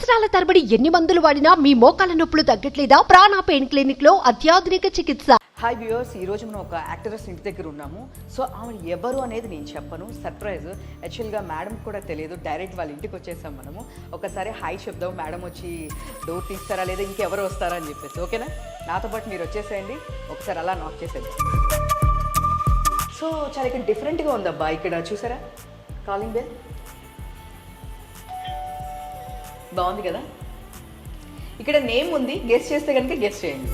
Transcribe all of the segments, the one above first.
సంవత్సరాల తరబడి ఎన్ని మందులు వాడినా మీ మోకాల నొప్పులు తగ్గట్లేదా? ప్రాణ పెయిన్ క్లినిక్ లో అత్యాధునిక చికిత్స. హాయ్ వ్యూవర్స్, ఈరోజు మనం ఒక యాక్ట్రెస్ ఇంటి దగ్గర ఉన్నాము. సో ఆమె ఎవరు అనేది నేను చెప్పను, సర్ప్రైజ్. యాక్చువల్గా మేడం కూడా తెలియదు, డైరెక్ట్ వాళ్ళ ఇంటికి వచ్చేసాం మనము. ఒకసారి హాయ్ చెప్దాం, మేడం వచ్చి డోర్ తీస్తారా లేదా ఇంకెవరు వస్తారా అని చెప్పేసి. ఓకేనా? నాతో పాటు మీరు వచ్చేసేయండి, ఒకసారి అలా నాక్ చేసేది. సో చాలా ఇక్కడ డిఫరెంట్గా ఉందబ్బా, ఇక్కడ చూసారా కాలింగ్ బెల్ బాగుంది కదా. ఇక్కడ నేమ్ ఉంది, గెస్ చేస్తే కనుక గెస్ చేయండి.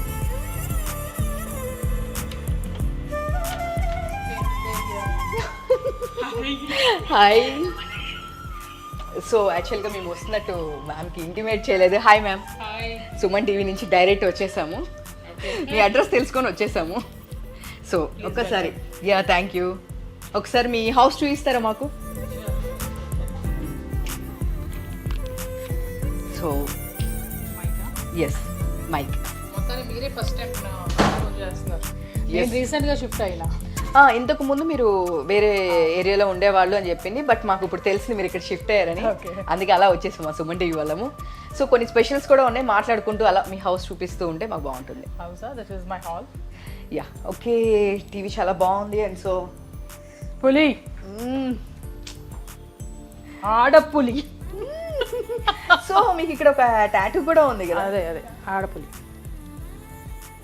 హాయ్. సో యాక్చువల్గా మేము వస్తున్నట్టు మ్యామ్కి ఇంటిమేట్ చేయలేదు. హాయ్ మ్యామ్, సుమన్ టీవీ నుంచి డైరెక్ట్ వచ్చేసాము. మీ అడ్రస్ తెలుసుకొని వచ్చేసాము. సో ఒక్కసారి యా థ్యాంక్ యూ. ఒకసారి మీ హౌస్ చూపిస్తారా మాకు? So yes mike. మొత్తాన్ని మీరే ఫస్ట్ టైం చేస్తున్నారు. నేను రీసెంట్గా షిఫ్ట్ అయినా. ఇంతకు ముందు మీరు వేరే ఏరియాలో ఉండేవాళ్ళు అని చెప్పింది, బట్ మాకు ఇప్పుడు తెలిసింది మీరు ఇక్కడ షిఫ్ట్ అయ్యారని. అందుకే అలా వచ్చేసాం మా సుమన్ టీవీ వాళ్ళము. సో కొన్ని స్పెషల్స్ కూడా ఉన్నాయి, మాట్లాడుకుంటూ అలా మీ హౌస్ చూపిస్తూ ఉంటే మాకు బాగుంటుంది. హౌసా? That is my hall. Yeah okay. TV చాలా బాగుంది. అండ్ సో పులి, ఆడపులి. సో మీకు ఇక్కడ ఒక టాటూ కూడా ఉంది కదా? అదే అదే ఆడపులి.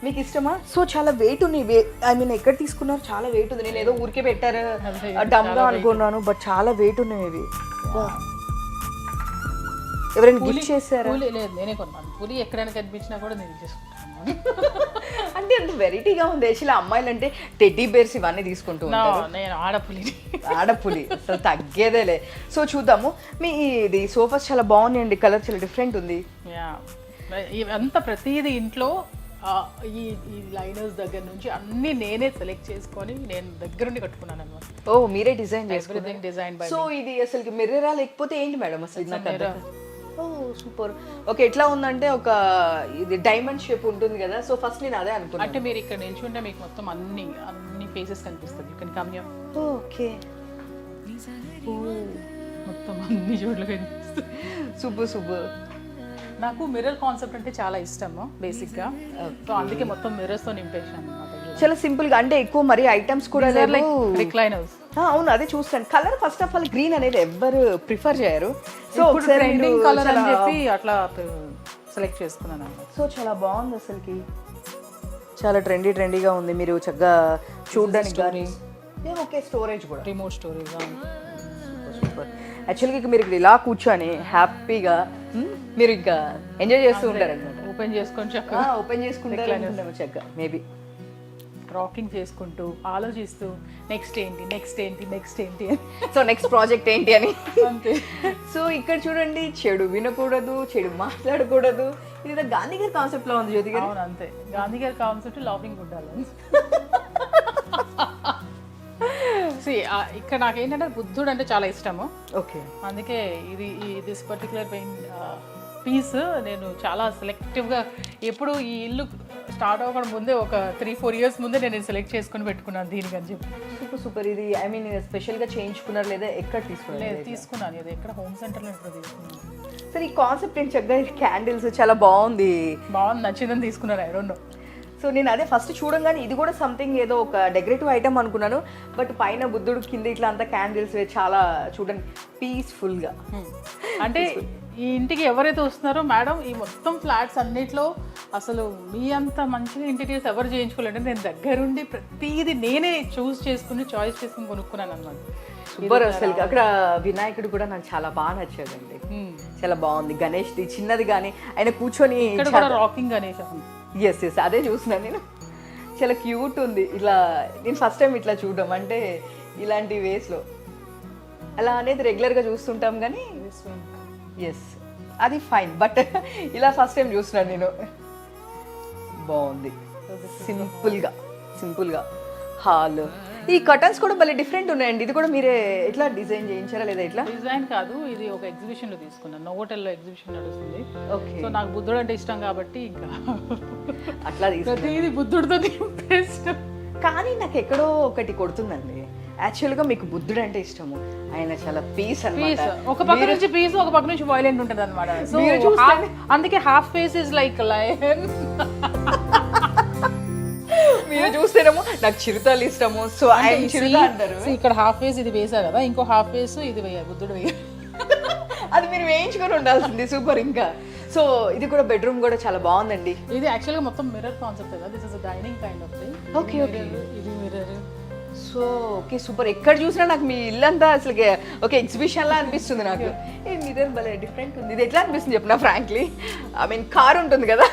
మీకు ఇష్టమా? సో చాలా వెయిట్ ఉన్నాయి. ఐ మీన్ ఎక్కడ తీసుకున్నారు? చాలా వెయిట్ ఉంది. నేను ఏదో ఊరికే పెట్టారు డమ్గా అనుకున్నాను, బట్ చాలా వెయిట్ ఉన్నాయి ఇవి. ఎవరైనా గిఫ్ట్ చేశారా? పులి లేదు, నేనే కొన్నాను. పులి ఎక్కడైనా కనిపించినా కూడా నేను తీసుకుంటాను. అంటే అంత వెరైటీగా ఉంది. యాక్చువల్లీ అమ్మాయిలు అంటే టెడ్డీ బేర్స్ ఇవన్నీ తీసుకుంటూ ఉంటారు. నేను ఆడపులి. ఆడపులి అసలు తగ్గేదేలే. సో చూద్దాము. మీ ఇది సోఫాస్ చాలా బాగున్నాయండి, కలర్ చాలా డిఫరెంట్ ఉంది. అంతా ప్రతిదీ ఇంట్లో ఈ లైనర్స్ దగ్గర నుంచి అన్ని నేనే సెలెక్ట్ చేసుకొని నేను దగ్గరుండి కట్టుకున్నాను అనమాట. ఓ మీరే design everything design by. So ఇది అసలు మిర్రరా లేకపోతే ఏంటి మేడం అసలు? ఓ సూపర్. ఓకే, ఎట్లా ఉందంటే ఒక ఇది డైమండ్ షేప్ ఉంటుంది కదా. సో ఫస్ట్ నేను అదే అనుకున్నాను. అంటే మీరు ఇక్కడ నిల్చుంటే మీకు మొత్తం అన్ని ఫేసెస్ కనిపిస్తుంది. ఇక్కడ కమ్యం. ఓకే, మొత్తం అన్ని చోట్ల కనిపిస్తుంది. Super super. నాకు మిర్రర్ కాన్సెప్ట్ అంటే చాలా ఇష్టము బేసిక్గా. సో అందుకే మొత్తం మిర్రర్స్తో నింపేసాను అనమాట. చాలా సింపుల్గా, అంటే ఎక్కువ మరి ఐటమ్స్ కూడా రిక్లైనర్స్. అవును, అదే చూస్తాను. Colour first of all green అనేది ఎవ్వరు ప్రిఫర్ చేయరు. సో ట్రెండింగ్ కలర్ అని చెప్పి అట్లా సెలెక్ట్ చేసుకున్నాను. సో చాలా బాగుంది అసలుకి, చాలా ట్రెండీగా ఉంది. మీరు చక్కగా చూడడానికి కానీ ఓకే. స్టోరేజ్ కూడా రిమోట్ స్టోరేజ్. సూపర్. యాక్చువల్గా ఇక మీరు ఇలా కూర్చొని హ్యాపీగా మీరు ఇంకా ఎంజాయ్ చేస్తూ ఉంటారు అనమాట. ఓపెన్ చేసుకొని చక్కగా ఓపెన్ చేసుకుంటారు చక్కగా. మేబీ రాకింగ్ చేసుకుంటూ ఆలోచిస్తూ నెక్స్ట్ ఏంటి సో నెక్స్ట్ ప్రాజెక్ట్ ఏంటి అని. అంతే. సో ఇక్కడ చూడండి, చెడు వినకూడదు, చెడు మాట్లాడకూడదు. ఇది గాంధీ గారి కాన్సెప్ట్ లో ఉంది జ్యోతి గారు. అవును అంతే, గాంధీ గారి కాన్సెప్ట్ లాఫింగ్ ఉండాలి. ఇక్కడ నాకేంటంటే బుద్ధుడు అంటే చాలా ఇష్టము. ఓకే, అందుకే దిస్ పర్టికులర్ పీస్ నేను చాలా సెలెక్టివ్గా, ఎప్పుడు ఈ ఇల్లు స్టార్ట్ అవ్వడం ముందే ఒక 3-4 years ముందే నేను సెలెక్ట్ చేసుకుని పెట్టుకున్నాను దీనికి అని చెప్పి. సూపర్. ఇది ఐ మీన్ స్పెషల్గా చేయించుకున్నారు లేదా ఎక్కడ తీసుకున్నారు? లేదు, తీసుకున్నాను. ఇది ఎక్కడ హోమ్ సెంటర్లో ఎక్కడ తీసుకున్నాను. సరే, ఈ కాన్సెప్ట్ ఏంటి? చక్కగా క్యాండిల్స్ చాలా బాగుంది, నచ్చిందని తీసుకున్నాను. I don't know. సో నేను అదే ఫస్ట్ చూడంగానే ఇది కూడా సంథింగ్ ఏదో ఒక డెకరేటివ్ ఐటమ్ అనుకున్నాను, బట్ పైన బుద్ధుడు, కింద ఇట్లా అంతా క్యాండిల్స్ చాలా చూడండి పీస్ఫుల్గా. అంటే ఈ ఇంటికి ఎవరైతే వస్తున్నారో మేడం, ఈ మొత్తం ఫ్లాట్స్ అన్నిట్లో అసలు మీ అంత మంచిగా ఇంటీరియర్స్ ఎవరు చేయించుకోలేదంటే నేను దగ్గరుండి ప్రతిదీ నేనే చాయిస్ చేసుకుని కొనుక్కున్నాను అనమాట. సూపర్. అసలు అక్కడ వినాయకుడు కూడా నాకు చాలా బాగా నచ్చాడండి, చాలా బాగుంది. గణేష్ది చిన్నది కానీ ఆయన కూర్చొని రాకింగ్ గణేష్. ఎస్ అదే చూస్తున్నాను నేను, చాలా క్యూట్ ఉంది. ఇట్లా నేను ఫస్ట్ టైం ఇట్లా చూడడం, అంటే ఇలాంటి వేస్లో అలా అనేది రెగ్యులర్గా చూస్తుంటాం కానీ ఎస్ అది ఫైన్, బట్ ఇలా ఫస్ట్ టైం చూస్తున్నాను నేను. బాగుంది, సింపుల్గా హాల్. ఈ కర్టన్స్ కూడా భలే డిఫరెంట్ ఉన్నాయండి. ఇది కూడా మీరే ఎట్లా డిజైన్ చేయించారా లేదా ఎట్లా? డిజైన్ కాదు, ఇది ఒక ఎగ్జిబిషన్లో తీసుకున్నాను. నోవోటెల్లో ఎగ్జిబిషన్ నడుస్తుంది. ఓకే. సో నాకు బుద్ధుడు అంటే ఇష్టం కాబట్టి ఇంకా అట్లా ప్రతిదీ బుద్ధుడితో నింపేస్తాం. కానీ నాకు ఎక్కడో ఒకటి కొడుతుందండి. యాక్చువల్గా మీకు బుద్ధుడు అంటే ఇష్టము, ఆయన చాలా పీస్ పీస్ అన్నమాట. ఒక పక్క నుంచి పీస్ ఒక పక్క నుంచి వైలెంట్ ఉంటుంది అనమాట. సో మీరు చూస్తే- అందుకే half face is like lion. మీరు చూస్తేనేమో నాకు చిరుతలు ఇష్టము, సో ఆయన చిరుత అంటారు. ఇక్కడ హాఫ్ ఫేస్ ఇది వేసా కదా, ఇంకో హాఫ్ ఫేస్ ఇది బుద్ధుడు వేయ. అది మీరు వేయించుకొని ఉండాల్సింది. సూపర్. ఇంకా సో ఇది కూడా బెడ్రూమ్ కూడా చాలా బాగుందండి. ఇది యాక్చువల్గా మొత్తం మిర్రర్ కాన్సెప్ట్ కదా, this is a dining kind of thing. Okay, okay. ఇది మిర్రర్. So okay super. ఎక్కడ చూసినా నాకు మీ ఇల్లంతా అసలు ఒక ఎగ్జిబిషన్ లా అనిపిస్తుంది నాకు. ఏ మిర్రర్ భలే డిఫరెంట్ ఉంది. ఇది ఎట్లా అనిపిస్తుంది చెప్పిన ఫ్రాంక్లీ, ఐ మీన్ కార్ ఉంటుంది కదా,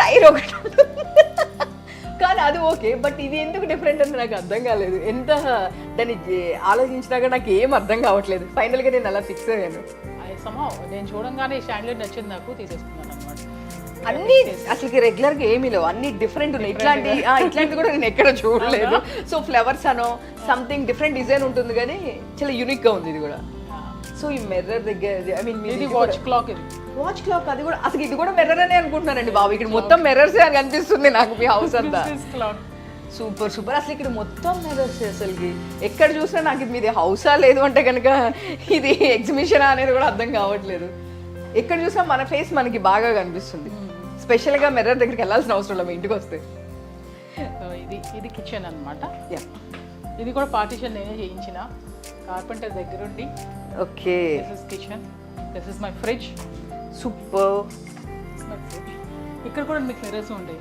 టైర్ ఒకటి ఉంటుంది కానీ అది ఓకే, బట్ ఇది ఎందుకు డిఫరెంట్ అని నాకు అర్థం కాలేదు. ఎంత దాన్ని ఆలోచించినాక నాకు ఏం అర్థం కావట్లేదు. ఫైనల్గా నేను అలా ఫిక్స్ అయ్యాను. నేను చూడంగానే షాండ్లెట్ నచ్చింది, నాకు తీసేసుకున్నాను అనమాట. అన్ని అసలు రెగ్యులర్ గా ఏమీ లేవు, అన్ని డిఫరెంట్ ఉన్నాయి. ఇట్లాంటి కూడా నేను ఎక్కడ చూడలేదు. సో ఫ్లవర్స్ అనో సంథింగ్ డిఫరెంట్ డిజైన్ ఉంటుంది కానీ చాలా యూనిక్ గా ఉంది ఇది కూడా. సో ఈ మిర్రర్ దగ్గర ఐ మీన్ ఇది వాచ్ క్లాక్. ఇది వాచ్ క్లాక్, అది కూడా అసలు ఇది కూడా మిర్రర్ అనే అనుకుంటున్నానండి బాబు. ఇక్కడ మొత్తం మిర్రర్స్ అని కనిపిస్తుంది నాకు మీ హౌస్ అంతా. Super super. అసలు ఇక్కడ మొత్తం మిర్రర్స్, అసలుకి ఎక్కడ చూసినా నాకు ఇది మీది హౌసా లేదు అంటే కనుక ఇది ఎగ్జిబిషనా అనేది కూడా అర్థం కావట్లేదు. ఎక్కడ చూసినా మన ఫేస్ మనకి బాగా కనిపిస్తుంది. స్పెషల్గా మిర్రర్ దగ్గరికి వెళ్ళాల్సిన అవసరం లేదు మీ ఇంటికి వస్తే. ఇది కిచెన్ అనమాట. ఇది కూడా పార్టీషన్ నేనే చేయించిన కార్పెంటర్ దగ్గరుండి. Okay. This is kitchen, this is my fridge. Super. ఇక్కడ కూడా మీకు మిర్రర్స్ ఉంటాయి.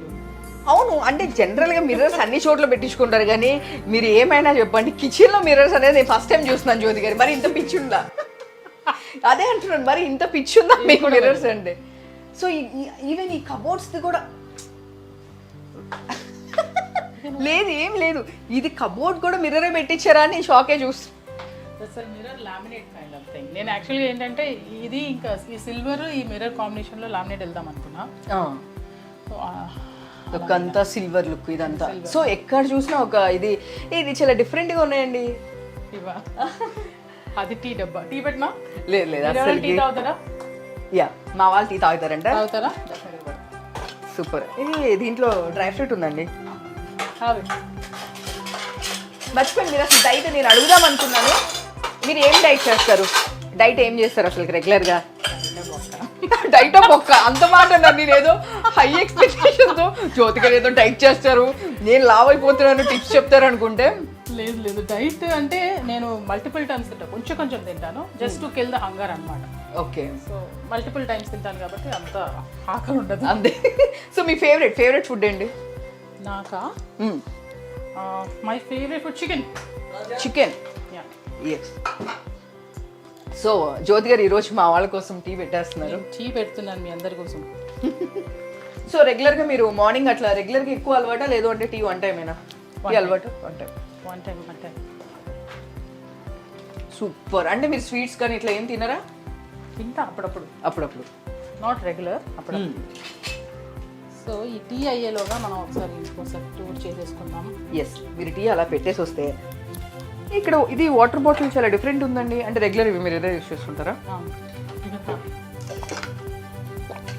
అవును, అంటే జనరల్గా మిర్రర్స్ అన్ని చోట్ల పెట్టించుకుంటారు కానీ మీరు ఏమైనా చెప్పండి, కిచెన్లో మిర్రర్స్ అనేది నేను ఫస్ట్ టైం చూస్తున్నాను జ్యోతి గారు. మరి ఇంత పిచ్చి ఉందా? అదే అంటున్నాను, మరి ఇంత పిచ్చి ఉందా మీకు మిర్రర్స్ అంటే? సో ఈవెన్ ఈ కబోర్డ్స్ది కూడా లేదు, ఏం లేదు. ఇది కబోర్డ్ కూడా మిర్రరే పెట్టించారా అని షాకే చూస్తాను. Mirror laminate kind of thing. నేను యాక్చువల్గా ఏంటంటే ఇది ఇంకా ఈ సిల్వర్ ఈ మిర్రర్ కాంబినేషన్లో లామినేట్ వెళ్దాం అనుకున్నా. అంతా సిల్వర్ లుక్ ఇదంతా. సో ఎక్కడ చూసినా ఒక ఇది చాలా డిఫరెంట్గా ఉన్నాయండి. ఇవా అది టీ డబ్బా. టీ పెట్టినా లేదు లేదు అసలు. టీ తాగుతారా? యా, మా వాళ్ళు టీ తాగుతారంట. తాగుతారా? సూపర్. ఇది దీంట్లో డ్రై ఫ్రూట్ ఉందండి. మర్చిపోయింది, మీరు అసలు డైట్ నేను అడుగుదాం అనుకున్నాను. మీరు ఏం డైట్ చేస్తారు? డైట్ ఏం చేస్తారు అసలు రెగ్యులర్గా? డైట్ మొక్క అంత మాట అన్నారు. నేను ఏదో హై ఎక్స్పెక్టేషన్తో జ్యోతిగా ఏదో డైట్ చేస్తారు, నేను లావ్ అయిపోతున్నాను టిప్స్ చెప్తారు అనుకుంటే. లేదు లేదు, డైట్ అంటే నేను మల్టిపుల్ టైమ్స్ తింటాను, కొంచెం కొంచెం తింటాను, just to kill the hunger అనమాట. ఓకే. సో మల్టిపుల్ టైమ్స్ తింటాను కాబట్టి అంత ఆకలి ఉండదు అంతే. సో మీ ఫేవరెట్ ఫుడ్ ఏంటి? నాకా my favourite food chicken. Yes. So Jyothi garu ఈరోజు మా వాళ్ళ కోసం టీ పెట్టేస్తున్నారు. టీ పెడుతున్నాను మీ అందరి కోసం. సో రెగ్యులర్గా మీరు మార్నింగ్ అట్లా రెగ్యులర్గా ఎక్కువ అలవాటా, లేదు అంటే టీ వన్ టైమేనా? టీ అలవాటు వన్ టైం. సూపర్. అంటే మీరు స్వీట్స్ కానీ ఇట్లా ఏం తినరా? తింటా అప్పుడప్పుడు, నాట్ రెగ్యులర్, అప్పుడప్పుడు. సో ఈ టీ అయ్యేలోగా మనం ఒకసారి టూర్ చేసేసుకుందాం. ఎస్, మీరు టీ అలా పెట్టేసి వస్తే. ఇక్కడ ఇది వాటర్ బాటిల్ చాలా డిఫరెంట్ ఉందండి. అంటే రెగ్యులర్ ఇవి మీరు ఏదో యూస్ చేసుకుంటారా?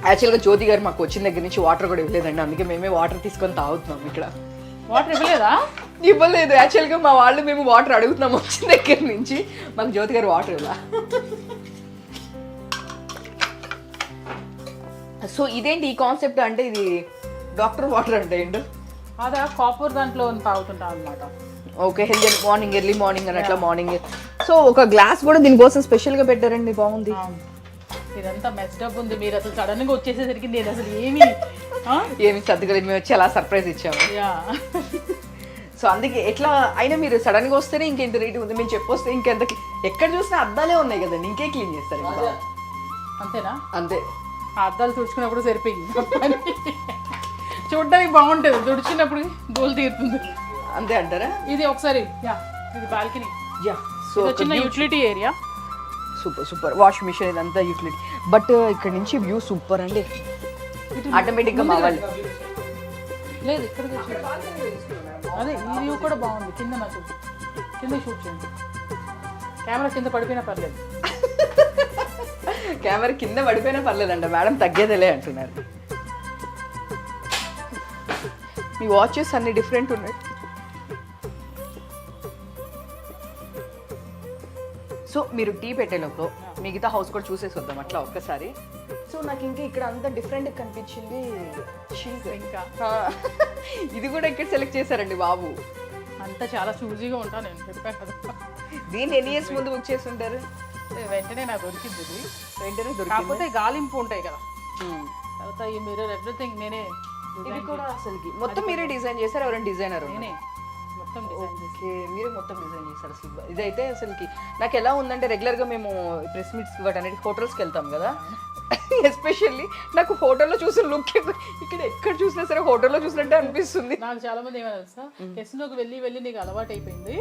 యాక్చువల్గా జ్యోతి గారు మాకు వచ్చిన దగ్గర నుంచి వాటర్ కూడా ఇవ్వలేదండి, అందుకే మేమే వాటర్ తీసుకొని తాగుతున్నాం. ఇక్కడ వాటర్ ఇవ్వలేదా? ఇవ్వలేదు. యాక్చువల్గా మా వాళ్ళు మేము వాటర్ అడుగుతున్నాం వచ్చిన దగ్గర నుంచి, మాకు జ్యోతి గారు వాటర్ ఇవ్వాల. సో ఇదేంటి ఈ కాన్సెప్ట్? అంటే ఇది డాక్టర్ వాటర్ అంటే ఏంటో? అదా కాపర్ దాంట్లో తాగుతుంటాం అనమాట. Okay, healthy morning, early morning అని అట్లా మార్నింగ్. సో ఒక గ్లాస్ కూడా దీనికోసం స్పెషల్గా పెట్టారండి, బాగుంది. ఇదంతా మెస్డ్ అప్ ఉంది. మీరు అసలు సడన్గా వచ్చేసేసరికి నేను అసలు ఏమి సర్దుగా మేము వచ్చి అలా సర్ప్రైజ్ ఇచ్చాము. సో అందుకే ఎట్లా అయినా మీరు సడన్గా వస్తేనే ఇంకెంత రేట్ ఉంది, మేము చెప్పొస్తే ఇంకెంత. ఎక్కడ చూసినా అద్దాలే ఉన్నాయి కదండి, ఇంకే క్లీన్ చేస్తారు ఇంకా. అంతేనా? అంతే. ఆ అద్దాలు తుడుచుకున్నప్పుడు సరిపోయింది. చూడడానికి బాగుంటుంది, తుడిచినప్పుడు దోలు తీరుతుంది. అంతే అంటారా? ఇది ఒకసారి ఇది బాల్కనీ. సో చిన్న utility area. Super. Wash machine ఇదంతా యూటిలిటీ. బట్ ఇక్కడ నుంచి వ్యూ సూపర్ అండి. ఆటోమేటిక్గా మా వాళ్ళు లేదు ఇక్కడ అదే ఈ వ్యూ కూడా బాగుంది. కింద షూట్ చేయండి. కెమెరా కింద పడిపోయినా పర్లేదు. కెమెరా కింద పడిపోయినా పర్లేదంట మేడం, తగ్గేదేలే అంటున్నారు. మీ వాచెస్ అన్ని డిఫరెంట్ ఉన్నాయి. సో మీరు టీ పెట్టేలోపు మిగతా హౌస్ కూడా చూసేసి వద్దాం అట్లా ఒక్కసారి. సో నాకు ఇంకా ఇక్కడ అంతా డిఫరెంట్ కనిపించింది షింక్. ఇంకా ఇది కూడా ఇక్కడ సెలెక్ట్ చేశారండి బాబు. అంతా చాలా చూజీగా ఉంటాను నేను, చెప్పాను కదా. దీన్ని ఎన్ని ఇయర్స్ ముందు బుక్ చేసి ఉంటారు? వెంటనే నాకు దొరికింది ఇది. వెంటనే దొరికింది. కాకపోతే గాలింపు ఉంటాయి కదా, తర్వాత ఈ మిర్రర్ ఎవ్రీథింగ్ నేనే ఇది కూడా అసలుకి మొత్తం మీరే డిజైన్ చేశారు? ఎవరైనా డిజైనర్? నేనే మొత్తం డిజైన్ చేసి. ఓకే, మీరు మొత్తం డిజైన్ చేశారు అసలు. ఇదైతే అసలుకి నాకు ఎలా ఉందంటే, రెగ్యులర్గా మేము ప్రెస్ మీట్స్కి వాటన్నిటి హోటల్స్కి వెళ్తాం కదా, ఎస్పెషల్లీ నాకు హోటల్లో చూసిన లుక్ ఇక్కడ ఎక్కడ చూసినా సరే హోటల్లో చూసినట్టే అనిపిస్తుంది. నాకు చాలా మంది ఏమైనా తెలుసా, కెసినోకి వెళ్ళి వెళ్ళి నీకు అలవాటు అయిపోయింది,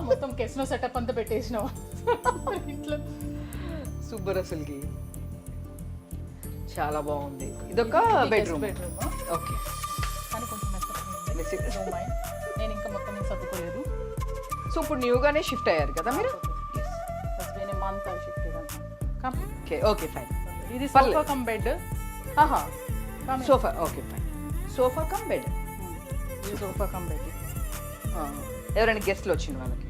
మొత్తం కెసినో సెటప్ అంతా పెట్టేసినావు ఇంట్లో. సూపర్, అసలుకి చాలా బాగుంది. ఇదొక బెడ్రూమ్. ఓకే, కానీ కొంచెం నేను ఇంకా మొత్తం నేను సర్దుకోలేదు. సో ఇప్పుడు న్యూగానే షిఫ్ట్ అయ్యారు కదా మీరు? Month shift okay okay fine. ఇది సోఫా కమ్ బెడ్. ఆహా, sofa. Okay fine, sofa cum bed. ఇది సోఫా కమ్ బెడ్. ఎవరైనా గెస్ట్లు వచ్చిన వాళ్ళకి.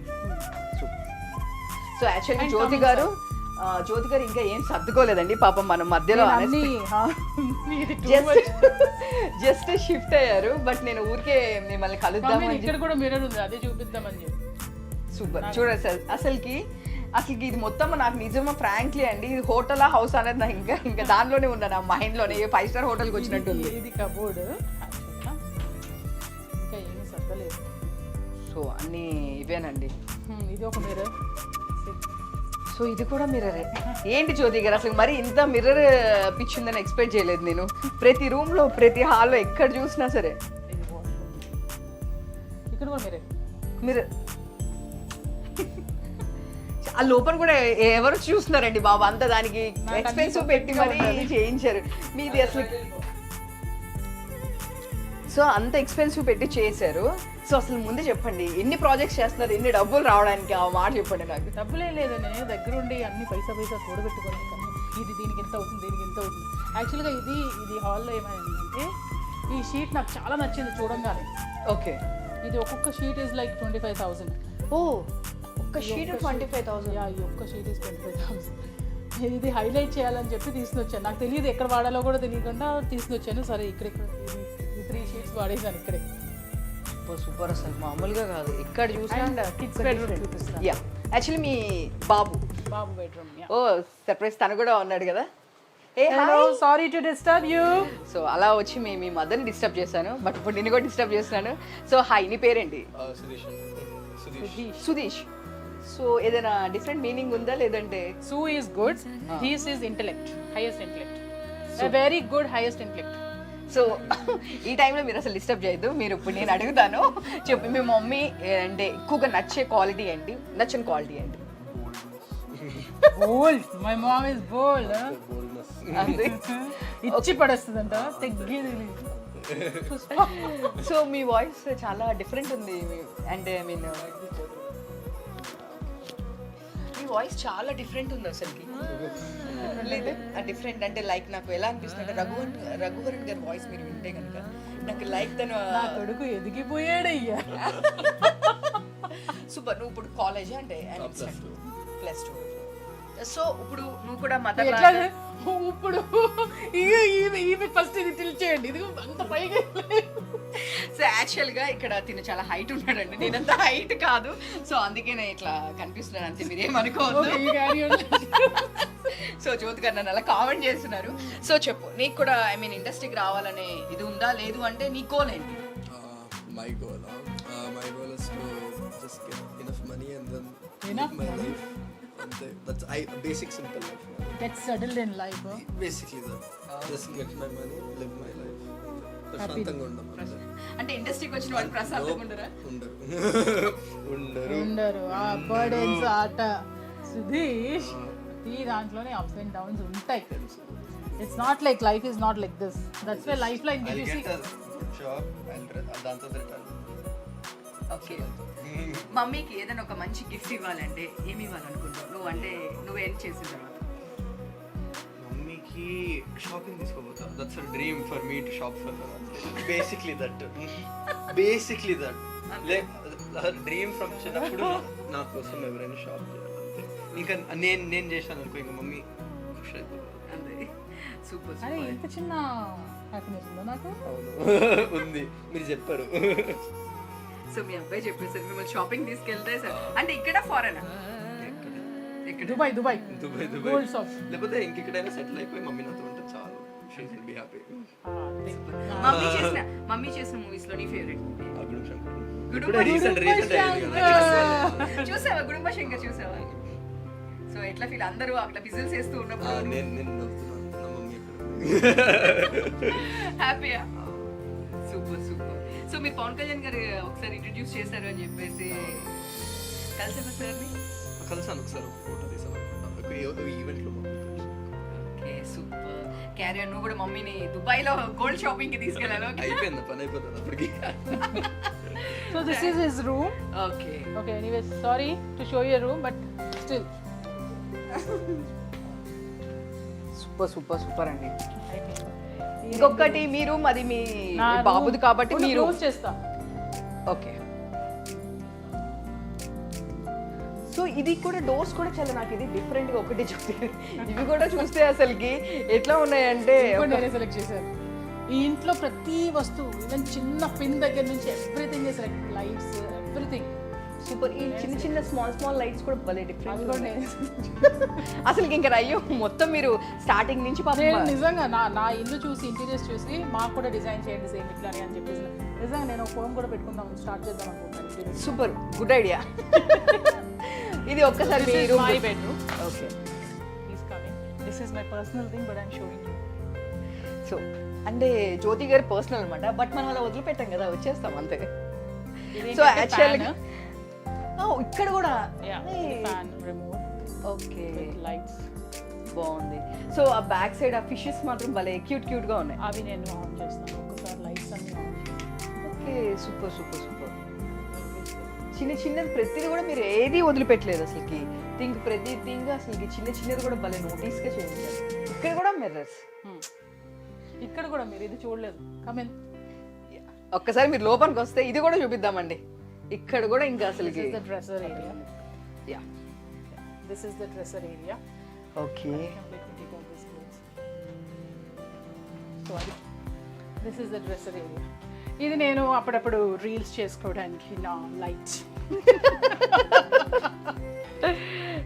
సో యాక్చువల్లీ జ్యోతి గారు ఇంకా ఏం సర్దుకోలేదండి పాపం, మనం మధ్యలో జస్ట్ షిఫ్ట్ అయ్యారు. బట్ నేను ఊరికే మిమ్మల్ని కలుద్దామని. ఇక్కడ కూడా మిర్రర్ ఉంది, అదే చూపిద్దామని చెప్పి. సూపర్, చూడండి సార్, అసలుకి ఇది మొత్తం నాకు నిజమా ఫ్రాంక్లీ అండి, ఇది హోటలా హౌస్ అనేది నాకు ఇంకా దానిలోనే ఉన్నా నా మైండ్లోనే. 5 స్టార్ హోటల్కి వచ్చినట్టు ఉంది. ఇది కబోర్డ్, ఇంకా ఏమీ సర్దలేదు. సో అన్నీ ఇవేనండి. ఇది ఒక మిర్రర్. సో ఇది కూడా మిర్రరే. ఏంటి జ్యోతి గారు అసలు మరి ఇంత మిర్రర్ పిచ్చిందని ఎక్స్పెక్ట్ చేయలేదు నేను. ప్రతి రూమ్లో ప్రతి హాల్లో ఎక్కడ చూసినా సరే ఇక్కడ కూడా మిర్రర్. ఆ లోపల కూడా ఎవరు చూస్తున్నారండి బాబు, అంత దానికి ఎక్స్పెన్సివ్ పెట్టి మరి చేయించారు మీది అసలు. సో అంత ఎక్స్పెన్సివ్ పెట్టి చేశారు. సో అసలు ముందే చెప్పండి, ఎన్ని ప్రాజెక్ట్స్ చేస్తున్నారు, ఎన్ని డబ్బులు రావడానికి, ఆ మాట చెప్పండి నాకు. డబ్బులే లేదండి, నేను దగ్గరుండి అన్ని పైసా కూడబెట్టుకొని ఇది దీనికి ఎంత అవుతుంది, దీనికి ఎంత అవుతుంది. యాక్చువల్గా ఇది హాల్లో ఏమైందంటే, ఈ షీట్ నాకు చాలా నచ్చింది చూడంగానే. ఓకే, ఇది ఒక్కొక్క షీట్ ఈజ్ లైక్ 25,000. ఓ, ఒక్క షీట్ 25,000? ఈ ఒక్క షీట్ ఈజ్ 25,000. ఇది హైలైట్ చేయాలని చెప్పి తీసుకొచ్చాను. నాకు తెలియదు ఎక్కడ వాడాలో కూడా తెలియకుండా తీసుకొచ్చాను. సరే ఇక్కడ ఈ 3 షీట్స్ వాడేసాను ఇక్కడే. సూపర్, అసలు మామూలుగా కాదు. ఇక్కడ చూసినా కిడ్స్ బెడ్రూమ్ చూపిస్తాను. యా, యాక్చువల్లీ మీ బాబు బెడ్రూమ్. ఓ సర్ప్రైజ్, తను కూడా ఉన్నాడు కదా. Hello, sorry to disturb you. So అలా వచ్చి మీ మదర్ని డిస్టర్బ్ చేశాను, బట్ ఇప్పుడు నిన్ను కూడా డిస్టర్బ్ చేస్తున్నాను. సో హాయ్, నీ పేరేంటి? సుధీష్. సో ఏదైనా డిఫరెంట్ మీనింగ్ ఉందా లేదంటే? Su is good, this is intellect, highest intellect, a very good highest intellect. So ఈ టైంలో మీరు అసలు డిస్టర్బ్ చేయొద్దు. మీరు ఇప్పుడు నేను అడుగుతాను, చెప్పి మీ మమ్మీ అంటే ఎక్కువగా నచ్చే క్వాలిటీ ఏంటి, నచ్చని క్వాలిటీ ఏంటి? Bold, my mom is bold. అంతే, ఇచ్చి పడేస్తుందంట, తెగ్గేది. సో మీ వాయిస్ చాలా డిఫరెంట్ ఉంది. అంటే ఐ మీన్ మీ వాయిస్ చాలా డిఫరెంట్ ఉంది అసలుకి. లేదు డిఫరెంట్ అంటే లైక్ నాకు ఎలా అనిపిస్తుంది అంటే రఘువరన్ గారి వాయిస్ మీరు వింటే కనుక నాకు లైక్ తను నా కొడుకు ఎదిగిపోయాడయ్యా. సూపర్. నువ్వు ఇప్పుడు కాలేజ్ అంటే +2. సో ఇప్పుడు నువ్వు కూడా మదర్ ఇప్పుడు ఈమె ఫస్ట్ ఇది తెలిచేయండి, ఇది అంత పైగా. సో యాక్చువల్గా ఇక్కడ తిను చాలా హైట్ ఉన్నాడండి, నేనంత హైట్ కాదు. సో అందుకే నేను ఇట్లా కనిపిస్తున్నాను అంతే, మీరేమనుకోవద్దు. సో జ్యోతి గారు నన్ను అలా కామెంట్ చేస్తున్నారు. సో చెప్పు, నీకు కూడా ఐ మీన్ ఇండస్ట్రీకి రావాలనే ఇది ఉందా, లేదు అంటే నీ గోల్ ఏంటి? My goal is to just get enough money and then Enough live my money? life. That's basic simple life. Get settled in life. Basically that. Just get my money, live my life. ప్రశాంతంగా ఉండడం. అంటే ఇండస్ట్రీకి వచ్చిన వాళ్ళు ప్రశాంతంగా ఉండరా? ఉండరు. ఆ బర్డెన్స్ ఆట సుధీష్, ఈ దాంట్లోనే అప్స్ అండ్ డౌన్స్ ఉంటాయి. It's not like life is not like this. That's why life like this. Okay, మమ్మీకి ఏదైనా ఒక మంచి గిఫ్ట్ ఇవ్వాలంటే ఏమి ఇవ్వాలనుకుంటావు నువ్వు? అంటే నువ్వేం చేసిన తర్వాత మమ్మీకి షాపింగ్ తీసుకోపోతా. That's a dream for me to shop for basically that like dream from చిన్నప్పుడు నా కోసం ఎవరైనా షాప్ చేయాలంటే ఇంకా నేను చేశాను అనుకో ఇంకా మమ్మీ ఖుషి అయిపోతుంది. అదే సూపర్ అరే సూపర్. ఇంత చిన్న హ్యాపీనెస్ ఉందా నాకు? అవును ఉంది, మీరు చెప్పారు. సో మీ అబ్బాయి చెప్పేసారు మిమ్మల్ని షాపింగ్ తీసుకెళ్తే సార్ అంటే ఇక్కడ ఫారెన్ ఇక్కడ Dubai Dubai Dubai gold shop. లేకపోతే ఇంకెక్కడైనా సెటిల్ అయిపోయి మమ్మీ నాతో ఉంటే చాలు, she will be happy. Mummy చేసిన మూవీస్ లో నీ ఫేవరెట్ అగుడు శంకర్ గుడుంబ ఇప్పుడే రీసెంట్ అయింది కదా. చూసావా గుడుంబ శంకర్ చూసావా? సో ఎట్లా ఫీల్ అందరూ అట్లా బిజినెస్ చేస్తూ ఉన్నప్పుడు నేను నవ్వుతున్నాను, నా మమ్మీ ఎక్కడ. హ్యాపీయా? Super super. సో మీరు పవన్ కళ్యాణ్ గారు ఒకసారి ఇంట్రడ్యూస్ చేశారు అని చెప్పేసి కలిసారా సార్ని? కలిసాను ఒకసారి, ఫోటో తీసాను ఈవెంట్లో. Okay super. క్యారియర్ నువ్వు కూడా మమ్మీని దుబాయ్లో గోల్డ్ షాపింగ్ కి తీసుకెళ్ళాను. అయిపోయింది పని, అయిపోతుంది అప్పటికి. So this is his room. Okay Okay, anyways, sorry to show you a room, but still. Super super super అండి. ఇంకొకటి మీరు మరి మీ బాబుది కాబట్టి మీరు close చేస్తా. ఓకే. సో ఇది కూడా డోర్స్ కూడా చాలా నాకు ఇది డిఫరెంట్ గా ఒకటి చూస్తే ఇవి కూడా చూస్తే అసలుకి ఎట్లా ఉన్నాయంటే ఇప్పుడు నేనే సెలెక్ట్ చేశాను. ఈ ఇంట్లో ప్రతి వస్తువు, ఈవెన్ చిన్న పిన్ దగ్గర నుంచి everything is like lights, everything. Super. ఈ చిన్న చిన్న స్మాల్ లైట్స్ కూడా భలే అవి డిఫరెంట్ కూడా నేను అసలు ఇంకా అయ్యో మొత్తం మీరు స్టార్టింగ్ నుంచి నేను నిజంగా నా ఇల్లు చూసి ఇంటీరియర్స్ చూసి మాకు కూడా డిజైన్ చేయండి సేమ్ ఇట్లానే అని చెప్పేసి నిజంగా నేను ఫోన్ కూడా పెట్టుకుందాం స్టార్ట్ చేద్దాం అనుకుంటున్నాను. Super good idea. ఇది ఒక్కసారి మీరు my bedroom. Okay. Is coming. This is my personal thing but I am showing you. So అంటే జ్యోతి గారి పర్సనల్ అనమాట, బట్ మనం అలా వదిలిపెట్టాం కదా, వచ్చేస్తాం అంతే. సో యాక్చువల్గా ఇక్కడ కూడా ఫ్యాన్ రిమోట్. ఓకే లైట్స్ బాగుంది. సో ఆ బ్యాక్ సైడ్ ఆ ఫిషెస్ మాత్రం భలే క్యూట్ గా ఉన్నాయి. అవి నేను ఆన్ చేస్తాను ఒక్కసారి లైట్స్ అన్ని ఆన్ చేస్తాను. Okay super. చిన్నది ప్రతిదీ కూడా మీరు ఏది వదిలిపెట్టలేదు అసలుకి. ప్రతి అసలుకి చిన్నది కూడా భలే నోటీస్గా చేయించారు. ఇక్కడ కూడా మిర్రర్స్. ఇక్కడ కూడా మీరు ఇది చూడలేదు. కమిన్. ఒక్కసారి మీరు లోపలికి వస్తే ఇది కూడా చూపిద్దామండి. ఇక్కడ కూడా ఇంకా అసలుకి this is the dresser area. Yeah this is the dresser area. Okay. This is the dresser area. ఇది నేను అప్పుడప్పుడు రీల్స్ చేసుకోవడానికి నా లైట్.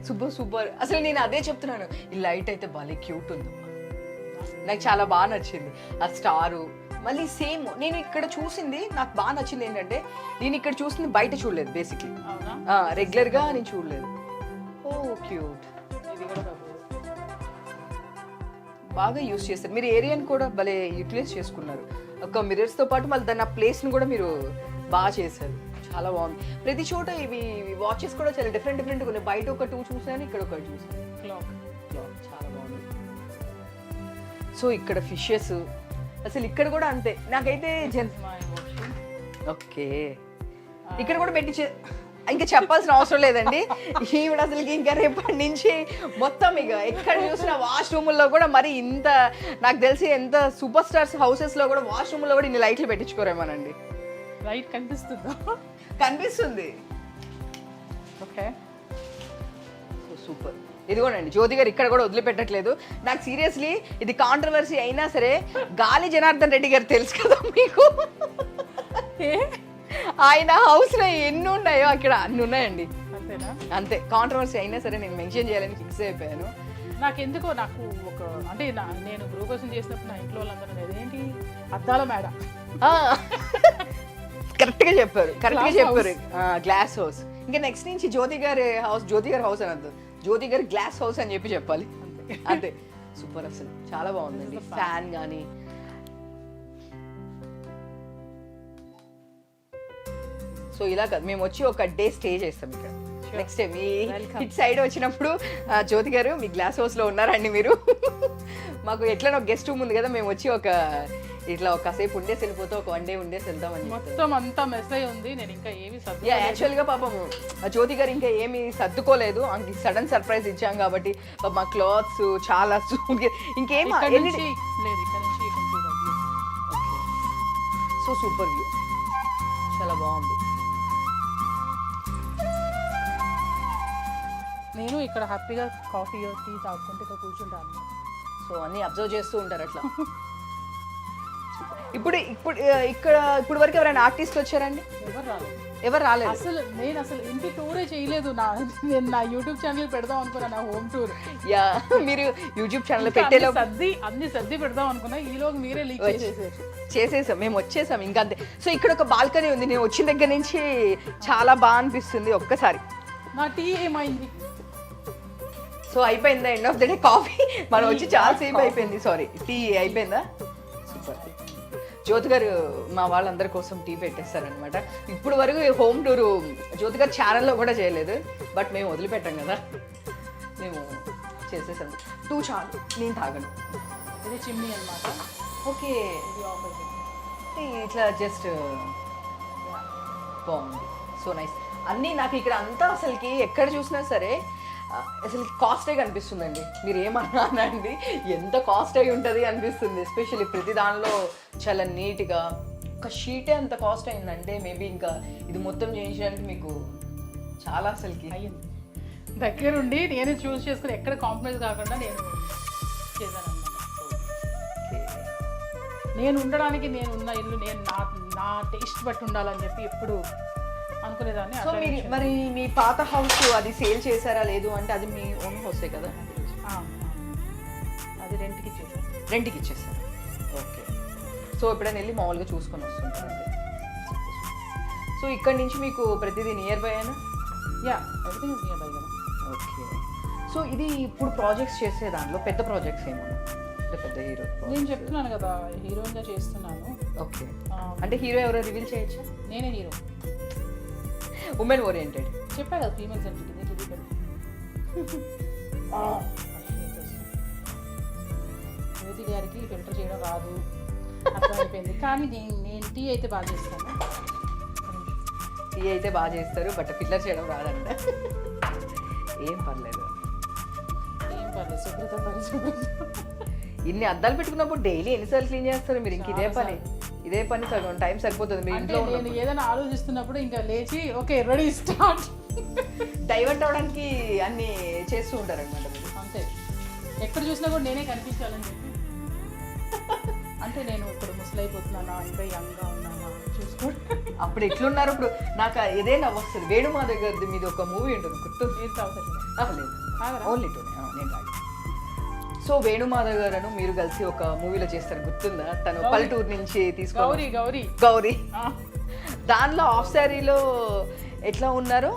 సూపర్. అసలు నేను అదే చెప్తున్నాను, ఈ లైట్ అయితే భలే క్యూట్ ఉంది, నాకు చాలా బాగా నచ్చింది. ఆ స్టారు మళ్ళీ సేమ్ నేను ఇక్కడ చూసింది నాకు బాగా నచ్చింది ఏంటంటే నేను ఇక్కడ చూసింది బయట చూడలేదు బేసిక్లీ, రెగ్యులర్గా నేను చూడలేదు. ఓ క్యూట్. ఇది కూడా బాగా యూస్ చేస్తారు మీరు. ఏరియాని కూడా భలే యూటిలైజ్ చేసుకున్నారు. ఒక మిర్రర్స్తో పాటు మళ్ళీ దాని ఆ ప్లేస్ని కూడా మీరు బాగా చేశారు. చాలా బాగుంది. ప్రతి చోట ఇవి వాచెస్ కూడా చాలా డిఫరెంట్గా ఉన్నాయి. బయట ఒక 2 చూసాను, ఇక్కడ ఒకటి చూసాను. క్లాక్. చాలా బాగుంది. సో ఇక్కడ ఫిషెస్ అసలు ఇక్కడ కూడా అంతే నాకైతే ఓకే. ఇక్కడ కూడా పెట్టి ఇంకా చెప్పాల్సిన అవసరం లేదండి. ఈవిడ అసలుకి ఇంకా రేపటి నుంచి మొత్తం ఇక ఎక్కడ చూసిన వాష్రూముల్లో కూడా మరి ఇంత నాకు తెలిసి ఎంత సూపర్ స్టార్స్ హౌసెస్లో కూడా వాష్రూమ్లో కూడా ఇన్ని లైట్లు పెట్టించుకోరేమోనండి. లైట్ కనిపిస్తుందా? కనిపిస్తుంది. Okay super. ఇదిగోనండి జ్యోతి గారు ఇక్కడ కూడా వదిలిపెట్టట్లేదు. నాకు సీరియస్లీ ఇది కాంట్రవర్సీ అయినా సరే గాలి జనార్దన్ రెడ్డి గారు తెలుసు కదా మీకు, ఆయన హౌస్లో ఎన్ని ఉన్నాయో అక్కడ అన్ని ఉన్నాయండి. అంతేనా? అంతే. కాంట్రవర్సీ అయినా సరే నేను మెన్షన్ చేయాలని ఫిక్స్ అయిపోయాను. నాకెందుకో నాకు ఒక అంటే నేను గృహప్రవేశం చేసినప్పుడు నా ఇంట్లో వాళ్ళందరూ అదేంటి అద్దాల మేడ. కరెక్ట్గా చెప్పారు. Glass house. ఇంకా నెక్స్ట్ నుంచి జ్యోతి గారి హౌస్ అనద్దు, జ్యోతి గారి గ్లాస్ హౌస్ అని చెప్పి చెప్పాలి. అంతే. సూపర్. అసలు చాలా బాగుందండి. ఫ్యాన్ కానీ సో ఇలా కాదు, మేము వచ్చి ఒక డే స్టే చేస్తాం ఇక్కడ. Next time me it side వచ్చినప్పుడు జ్యోతి గారు మీ గ్లాస్ హౌస్లో ఉన్నారండి మీరు. మాకు ఎట్లా గెస్ట్ రూమ్ ఉంది కదా, మేము వచ్చి ఇట్లా ఒకసేపు ఉండేసి వెళ్ళిపోతే ఒక 1 డే ఉండేసి వెళ్తామని. మొత్తం అంతా మెస్ అయి ఉంది. నేను ఇంకా ఏమి యాక్చువల్గా పాపం జ్యోతి గారు ఇంకా ఏమి సర్దుకోలేదు, సడన్ సర్ప్రైజ్ ఇచ్చాం కాబట్టి మా క్లాత్స్ చాలా ఇంకేం లేదు. సో సూపర్ వ్యూ, చాలా బాగుంది. నేను ఇక్కడ హ్యాపీగా కాఫీ టీ తాగుకుంటే ఇక్కడ కూర్చుంటాను. సో అన్నీ అబ్జర్వ్ చేస్తూ ఉంటారు అట్లా. ఇప్పుడు ఇప్పుడు వరకు ఎవరైనా ఆర్టిస్ట్లు వచ్చారండి? ఎవరు రాలేదు. ఎవరు రాలేదు. నేను అసలు ఇంటి టూరే చేయలేదు. నేను నా యూట్యూబ్ ఛానల్ పెడదాం అనుకున్నా, నా హోమ్ టూర్. యా, మీరు యూట్యూబ్ ఛానల్ పెట్టేలో అన్ని సర్ది పెడదాం అనుకున్నా, ఈలోగా మీరే లీక్ చేసేసాం, మేము వచ్చేసాం ఇంకా అంతే. సో ఇక్కడ ఒక బాల్కనీ ఉంది, నేను వచ్చిన దగ్గర నుంచి చాలా బాగా అనిపిస్తుంది. ఒక్కసారి నా టీ ఏమైంది? సో అయిపోయిందా end of the day coffee? మనం వచ్చి చాలా సేపు అయిపోయింది. సారీ, టీ అయిపోయిందా? సూపర్. జ్యోతి గారు మా వాళ్ళందరి కోసం టీ పెట్టేస్తారనమాట. ఇప్పుడు వరకు హోమ్ టూరు జ్యోతి గారు ఛానల్లో కూడా చేయలేదు, బట్ మేము వదిలిపెట్టాం కదా, మేము చేసేసాం. 2 చాలు, నేను తాగను. ఇది చిమ్నీ అనమాట. ఓకే, ఇది ఆపోజిట్. ఇట్లా జస్ట్ బాగుంది. So nice. అన్నీ నాకు ఇక్కడ అంతా అసలుకి ఎక్కడ చూసినా సరే అసలు కాస్టే కనిపిస్తుందండి. మీరు ఏమన్నా అనండి, ఎంత కాస్ట్ అయి ఉంటుంది అనిపిస్తుంది. ఎస్పెషల్లీ ప్రతి దానిలో చాలా నీట్గా. ఒక షీటే అంత కాస్ట్ అయిందంటే మేబీ ఇంకా ఇది మొత్తం చేయించడానికి మీకు చాలా అసలుకి అయ్యింది. దగ్గరుండి నేను చూస్ చేసుకుని ఎక్కడ కాంప్రమైజ్ కాకుండా నేను చేశాను అన్నమాట. నేను ఉండడానికి నేను ఉన్న ఇల్లు నేను నా టేస్ట్ బట్టి ఉండాలని చెప్పి ఎప్పుడు అనుకునేదాన్ని. సో మరి మీ పాత హౌస్ అది సేల్ చేశారా లేదు అంటే అది మీ ఓన్ హౌసే కదా? అది రెంట్కి ఇచ్చేసాను. రెంట్కి ఇచ్చేసారు. ఓకే. సో ఎప్పుడైనా వెళ్ళి మామూలుగా చూసుకొని వస్తుంటారు. సో ఇక్కడ నుంచి మీకు ప్రతిదీ నియర్ బై అయినా? Yeah, everything is near by కదా. ఓకే. సో ఇది ఇప్పుడు ప్రాజెక్ట్స్ చేసే దాంట్లో పెద్ద ప్రాజెక్ట్స్ ఏమన్నా అంటే పెద్ద హీరో? నేను చెప్తున్నాను కదా, హీరోయిన్గా చేస్తున్నాను. ఓకే. అంటే హీరో ఎవరో రివీల్ చేయొచ్చా? నేనే హీరో. ఉమెన్ ఓరియంటెడ్ చెప్పా కదా, ఫీమేల్ సెంట్రిక్. జ్యోతి గారికి ఫిల్టర్ చేయడం రాదు అర్థమైపోయింది. కానీ నేను టీ అయితే బాగా చేస్తాను. టీ అయితే బాగా చేస్తారు, బట్ ఫిల్లర్ చేయడం రాదంట. ఏం పర్లేదు, శుభ్రత పరిశుభ్రత. ఇన్ని అద్దాలు పెట్టుకున్నప్పుడు డైలీ ఎన్నిసార్లు క్లీన్ చేస్తారు మీరు? ఇంక ఇదే పని సగం టైం సరిపోతుంది మీ ఇంట్లో. నేను ఏదైనా ఆలోచిస్తున్నప్పుడు ఇంకా లేచి ఓకే రెడీ స్టార్ట్. డైవర్ట్ అవడానికి అన్ని చేస్తూ ఉంటారు అనమాట. అంతే, ఎక్కడ చూసినా కూడా నేనే కనిపించాలని చెప్పి. అంటే నేను ఇప్పుడు ముసలైపోతున్నానా ఇంకా యంగ్గా ఉన్నానా చూసుకోండి. అప్పుడు ఎట్లున్నారు? ఇప్పుడు నాకు ఇదే నవ్వు వస్తుంది. వేణుమాధవ్ గారిది మీద ఒక మూవీ ఉంటుంది, గుర్తు? లేదు, ఓన్లీ టూ. నేను రాగి. సో వేణుమాధవ్ గారు మీరు కలిసి ఒక మూవీలో చేస్తారు, గుర్తుందా? తను పల్లెటూరు నుంచి తీసుకొని గౌరీ. దానిలో ఆఫ్ శారీలో ఎట్లా ఉన్నారు?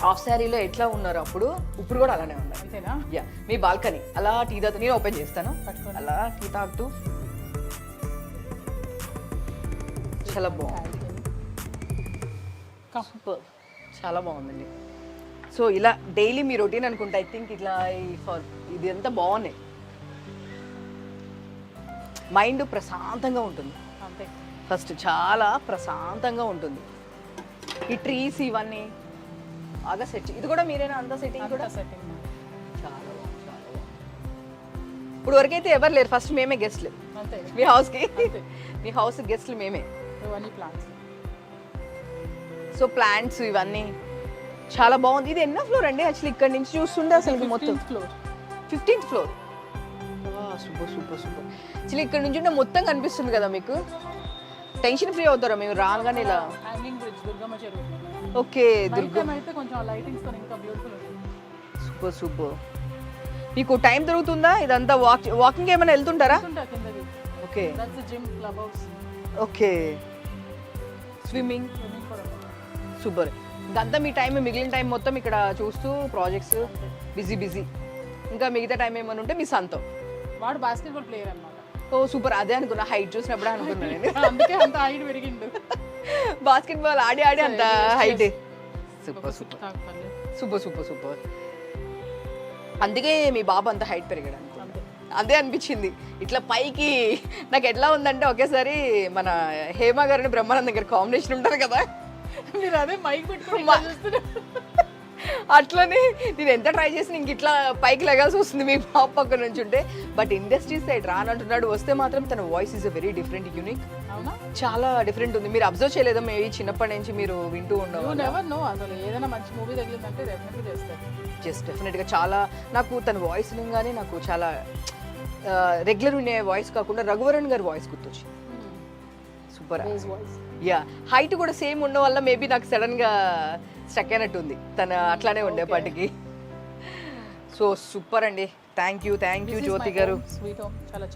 ఆఫ్ శారీలో ఎట్లా ఉన్నారు అప్పుడు, ఇప్పుడు కూడా అలానే ఉన్నారు. అంతేనా? యా. మీ బాల్కనీ అలా టీ తాగుతూ, నేను ఓపెన్ చేస్తాను, అలా టీ తాగుతూ చాలా బాగుంది. చాలా బాగుందండి. సో ఇలా డైలీ మీ రొటీన్ అనుకుంటా. ఐ థింక్ ఇట్లా ఇది అంతా బాగున్నాయి. మైండ్ ప్రశాంతంగా ఉంటుంది. అంతే, ఫస్ట్ చాలా ప్రశాంతంగా ఉంటుంది. ఈ ట్రీస్ ఇవన్నీ బాగా సెట్. ఇది కూడా మీరేనా అంతా సెట్టింగ్ కూడా? సెట్టింగ్ చాలా బాగుంది, చాలా బాగుంది. ఇప్పుడు వరకైతే ఎవరు లేరు, ఫస్ట్ మేమే గెస్ట్లు అంతే. మీ హౌస్కి, మీ హౌస్ గెస్ట్లు మేమే. ఇవన్నీ ప్లాంట్స్. సో ప్లాంట్స్ ఇవన్నీ చాలా బాగుంది. ఇది ఎన్నో ఫ్లోర్ అండి? యాక్చువల్లీ ఇక్కడ నుంచి చూస్తుంటే అసలు మొత్తం 15th floor. Super super super. Actually ఇక్కడ నుంచి ఉంటే మొత్తం కనిపిస్తుంది కదా మీకు. టెన్షన్ ఫ్రీ అవుతారా మేము రాగానే ఇలా? హ్యాంగింగ్ బ్రిడ్జ్, దుర్గమ్మ చెరువు. ఓకే, దుర్గమ్మ అయితే కొంచెం లైటింగ్స్ తో ఇంకా బ్యూటిఫుల్ ఉంటుంది. Super super. మీకు టైం దొరుకుతుందా ఇదంతా? వాకింగ్ ఏమైనా వెళ్తుంటారా? Okay. That's gym, club house. Okay. Swimming. Super. ఇంకంతా మీ టైం, మిగిలిన టైం మొత్తం ఇక్కడ చూస్తూ ప్రాజెక్ట్స్ బిజీ. ఇంకా మిగతా టైం ఏమైనా ఉంటే మీ సొంతం. వాడు బాస్కెట్బాల్ ప్లేయర్ అన్నమాట. ఓ సూపర్. అదే అనుకున్నా, హైట్ చూసినప్పుడే అనుకున్నా నేను. అందుకే అంత హైట్ పెరిగిండు. బాస్కెట్బాల్ ఆడి అంత height. Super super super super super. అందుకే మీ బాబు అంత హైట్ పెరిగాడు అనుకో. అదే అనిపించింది. ఇట్లా పైకి నాకు ఎట్లా ఉందంటే ఒకేసారి మన హేమ గారిని బ్రహ్మానందం దగ్గర కాంబినేషన్ ఉంటుంది కదా, మీరు అదే మైక్ పెట్టుకుని అట్లనే నేను ఎంత ట్రై చేసి ఇంక ఇట్లా పైకి లెగాల్సి వస్తుంది మీ పాప పక్క నుంచి ఉంటే. బట్ ఇండస్ట్రీ సైడ్ రానంటున్నాడు, వస్తే మాత్రం తన voice is a very different, unique. అవునా? చాలా డిఫరెంట్ ఉంది. మీరు అబ్జర్వ్ చేయలేదా? మేబీ చిన్నప్పటి నుంచి మీరు వింటూ ఉండవు. Never know. అసలు ఏదైనా మంచి మూవీ తగిలిందంటే డెఫినెట్లీ చేస్తారు. జస్ట్ డెఫినెట్గా చాలా నాకు తన వాయిస్ వినగానే నాకు చాలా రెగ్యులర్ ఉండే వాయిస్ కాకుండా రఘువరన్ గారి వాయిస్ గుర్తొచ్చింది. సూపర్. యా, హైట్ కూడా సేమ్ ఉన్న వల్ల మేబీ నాకు సడన్గా స్టక్ అయినట్టుంది తన అట్లానే ఉండేపాటికి. సో సూపర్ అండి. థ్యాంక్ యూ జ్యోతి గారు. స్వీట్ హోమ్ చాలా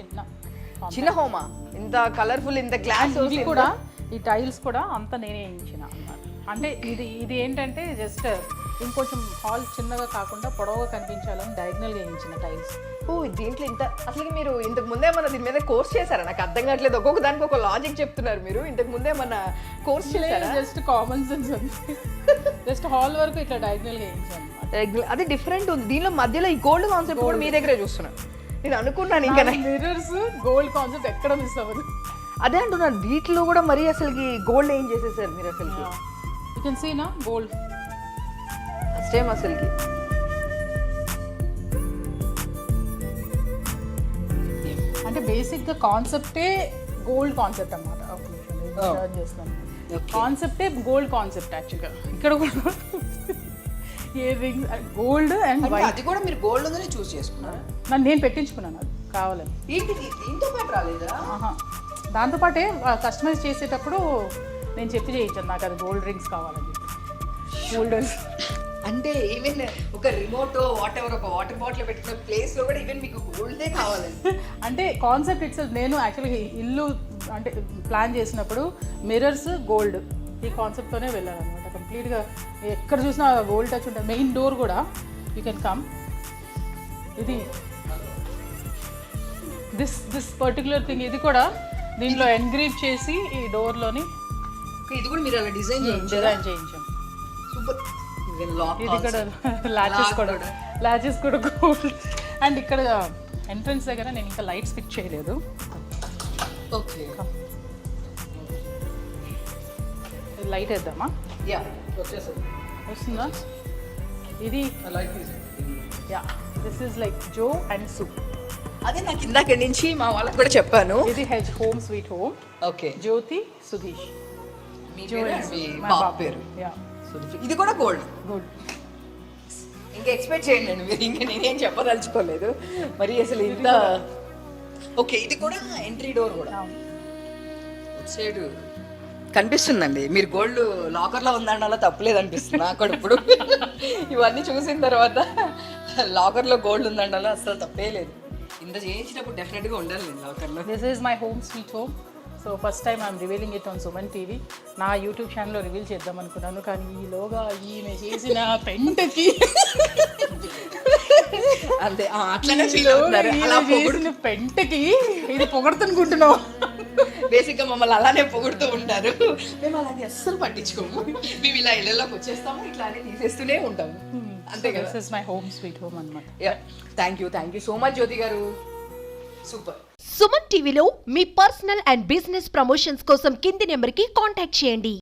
చిన్న హోమా, ఇంత కలర్ఫుల్, ఇంత గ్లాస్ ఇది కూడా ఈ టైల్స్ కూడా అంతా నేనే వేయించిన అన్నమాట. అంటే ఇది ఏంటంటే జస్ట్ ఇంకొంచెం హాల్ చిన్నగా కాకుండా పొడవుగా కనిపించాలని డయాగ్నల్గా వేయించిన టైల్స్. ఓ, దీంట్లో ఇంత అసలు మీరు ఇంతకు ముందే మన దీని మీద కోర్స్ చేశారా? నాకు అర్థం కావట్లేదు. ఒక్కొక్క దానికి ఒక లాజిక్ చెప్తున్నారు మీరు. ఇంతకు ముందే మన కోర్స్ చేశారా? జస్ట్ కామన్ సెన్స్ ఉంది. జస్ట్ హాల్ వరకు ఇట్లా డయాగ్నల్గా వేయించాను. అది డిఫరెంట్ ఉంది. దీనిలో మధ్యలో ఈ గోల్డ్ కాన్సెప్ట్ కూడా మీ దగ్గరే చూస్తున్నాను. నేను అనుకున్నాను ఇంకా మిర్రర్స్ గోల్డ్ కాన్సెప్ట్ ఎక్కడ మిస్ అవ్వదు. అదే అంటున్నాను, వీటిలో కూడా మరి అసలుకి గోల్డ్ ఏం చేసేసారు మీరు అసలుకి? యూ కెన్ సీ నా గోల్డ్ ఫస్ట్ టైం అసలుకి. అంటే బేసిక్గా కాన్సెప్టే గోల్డ్ కాన్సెప్ట్ అన్నమాట. కాన్సెప్టే గోల్డ్ కాన్సెప్ట్ యాక్చువల్గా. ఇక్కడ కూడా ear rings gold and white. అది కూడా మీరు గోల్డ్ ఉందని చూస్ చేసుకున్నారు? నేను పెట్టించుకున్నాను అది కావాలని. దీంతో పాటు రాలేదా? దాంతోపాటే కస్టమైజ్ చేసేటప్పుడు నేను చెప్పి చేయించాను నాకు అది గోల్డ్ రింగ్స్ కావాలని చెప్పి. గోల్డెన్ అంటే ఈవెన్ ఒక రిమోట్ వాట్ ఎవర్ ఒక వాటర్ బాటిల్ పెట్టుకున్న ప్లేస్లో కూడా ఈవెన్ మీకు గోల్డే కావాలండి. అంటే కాన్సెప్ట్ ఇట్స్ నేను యాక్చువల్గా ఇల్లు అంటే ప్లాన్ చేసినప్పుడు మిర్రర్స్ గోల్డ్ ఈ కాన్సెప్ట్తోనే వెళ్ళాను అనమాట. కంప్లీట్గా ఎక్కడ చూసినా గోల్డ్ టచ్ ఉంటుంది. మెయిన్ డోర్ కూడా యూ కెన్ కమ్. ఇది దిస్ పర్టికులర్ థింగ్ ఇది కూడా దీంట్లో ఎన్గ్రీవ్ చేసి ఈ డోర్లోని ఇది కూడా మీరు అలా డిజైన్ చేయించాం. సూపర్. ఇది కూడా లాచెస్ కూడా గోల్డ్. అండ్ ఇక్కడ ఎంట్రన్స్ దగ్గర నేను ఇంకా లైట్స్ ఫిట్ చేయలేదు. ఓకే, లైట్ వేద్దామా? యా, వచ్చేసారు. వస్తుందా? ఇది యా, దిస్ ఈజ్ లైక్ జో అండ్ సూప్. అదే నాకు ఇందాక నుంచి మా వాళ్ళకి కూడా చెప్పాను. ఇది home sweet home. Okay, Jyothi Sudheesh. పేరు. ఇది కూడా గోల్డ్. గుడ్. ఇంకా ఎక్స్పెక్ట్ చేయండి మీరు. ఇంకా నేనేం చెప్పదలుచుకోలేదు మరి అసలు ఇంత. ఓకే, ఇది కూడా ఎంట్రీ డోర్ కూడా సైడ్ కనిపిస్తుందండి. మీరు గోల్డ్ లాకర్లో ఉందండి, అలా తప్పలేదు అనిపిస్తుంది నాకు కూడా ఇప్పుడు. ఇవన్నీ చూసిన తర్వాత లాకర్లో గోల్డ్ ఉందండి, అలా అసలు తప్పే లేదు. ఇంత చేయించినప్పుడు డెఫినెట్గా ఉండాలి నేను లాకర్లో. This is my home sweet home. So first time I'm revealing it on Suman TV. నా యూట్యూబ్ ఛానల్లో రివీల్ చేద్దాం అనుకున్నాను, కానీ ఈలోగా ఈమె చేసిన పెంటకి అంతే అట్లనే ఫీల్ అవుతున్నారు. అలా చేసిన పెంటకి ఇది పొగడుతునుకుంటున్నావు. బేసిక్గా మమ్మల్ని అలానే పొగుడుతూ ఉంటారు. మేము అలాగే అస్సలు పట్టించుకోము. మేము ఇలా ఇళ్ళలోకి వచ్చేస్తాము, ఇట్లానే తీసేస్తూనే ఉంటాము. అంతే కదా. This is my home sweet home అన్నమాట. థ్యాంక్ యూ సో మచ్ జ్యోతి గారు. సూపర్. సుమన్ టీవీలో మీ పర్సనల్ అండ్ బిజినెస్ ప్రమోషన్స్ కోసం కింది నెంబర్కి కాంటాక్ట్ చేయండి.